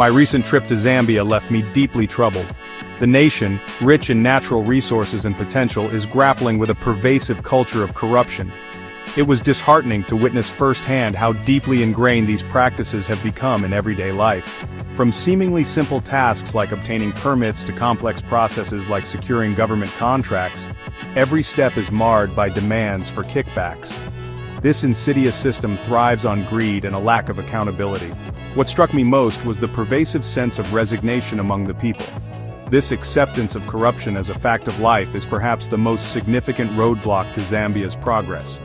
My recent trip to Zambia left me deeply troubled. The nation, rich in natural resources and potential, is grappling with a pervasive culture of corruption. It was disheartening to witness firsthand how deeply ingrained these practices have become in everyday life. From seemingly simple tasks like obtaining permits to complex processes like securing government contracts, every step is marred by demands for kickbacks. This insidious system thrives on greed and a lack of accountability. What struck me most was the pervasive sense of resignation among the people. This acceptance of corruption as a fact of life is perhaps the most significant roadblock to Zambia's progress.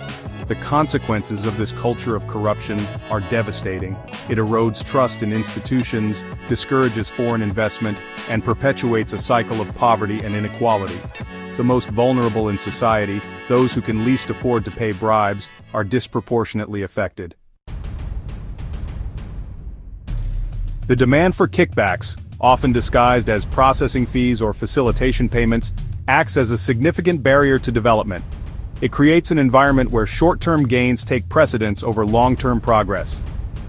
The consequences of this culture of corruption are devastating. It erodes trust in institutions, discourages foreign investment, and perpetuates a cycle of poverty and inequality. The most vulnerable in society, those who can least afford to pay bribes, are disproportionately affected. The demand for kickbacks, often disguised as processing fees or facilitation payments, acts as a significant barrier to development. It creates an environment where short-term gains take precedence over long-term progress.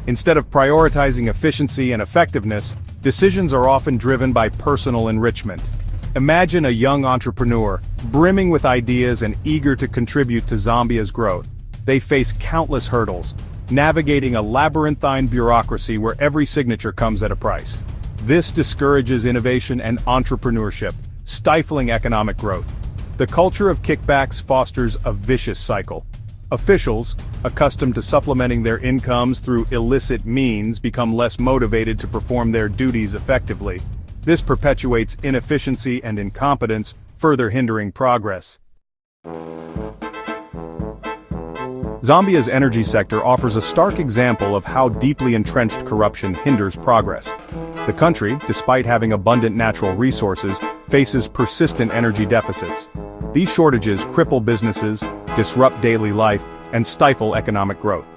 Instead of prioritizing efficiency and effectiveness, decisions are often driven by personal enrichment. Imagine a young entrepreneur, brimming with ideas and eager to contribute to Zambia's growth. They face countless hurdles, navigating a labyrinthine bureaucracy where every signature comes at a price. This discourages innovation and entrepreneurship, stifling economic growth. The culture of kickbacks fosters a vicious cycle. Officials, accustomed to supplementing their incomes through illicit means, become less motivated to perform their duties effectively. This perpetuates inefficiency and incompetence, further hindering progress. Zambia's energy sector offers a stark example of how deeply entrenched corruption hinders progress. The country, despite having abundant natural resources, faces persistent energy deficits. These shortages cripple businesses, disrupt daily life, and stifle economic growth.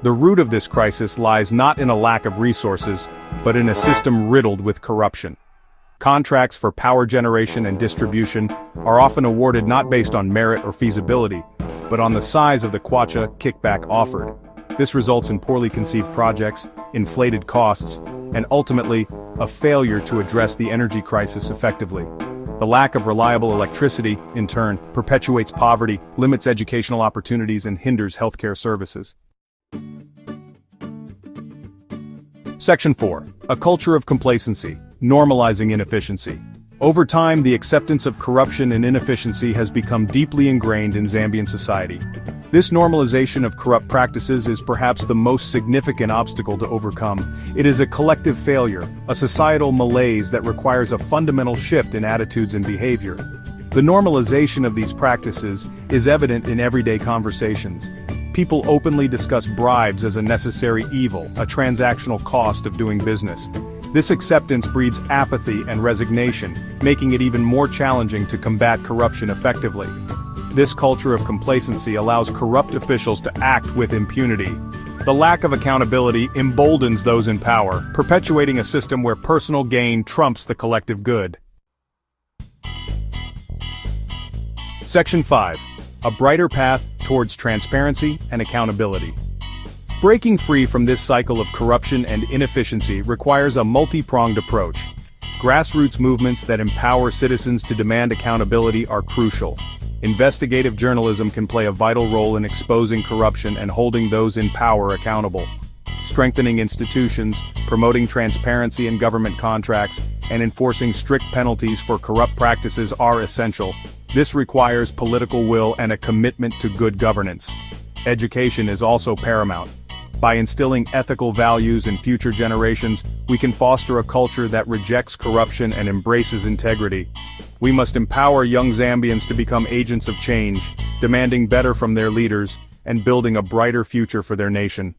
The root of this crisis lies not in a lack of resources, but in a system riddled with corruption. Contracts for power generation and distribution are often awarded not based on merit or feasibility, but on the size of the kwacha kickback offered. This results in poorly conceived projects, inflated costs, and ultimately, a failure to address the energy crisis effectively. The lack of reliable electricity, in turn, perpetuates poverty, limits educational opportunities, and hinders healthcare services. Section 4. A culture of complacency, normalizing inefficiency. Over time, the acceptance of corruption and inefficiency has become deeply ingrained in Zambian society. This normalization of corrupt practices is perhaps the most significant obstacle to overcome. It is a collective failure, a societal malaise that requires a fundamental shift in attitudes and behavior. The normalization of these practices is evident in everyday conversations. People openly discuss bribes as a necessary evil, a transactional cost of doing business. This acceptance breeds apathy and resignation, making it even more challenging to combat corruption effectively. This culture of complacency allows corrupt officials to act with impunity. The lack of accountability emboldens those in power, perpetuating a system where personal gain trumps the collective good. Section 5. A brighter path towards transparency and accountability. Breaking free from this cycle of corruption and inefficiency requires a multi-pronged approach. Grassroots movements that empower citizens to demand accountability are crucial. Investigative journalism can play a vital role in exposing corruption and holding those in power accountable. Strengthening institutions, promoting transparency in government contracts, and enforcing strict penalties for corrupt practices are essential. This requires political will and a commitment to good governance. Education is also paramount. By instilling ethical values in future generations, we can foster a culture that rejects corruption and embraces integrity. We must empower young Zambians to become agents of change, demanding better from their leaders, and building a brighter future for their nation.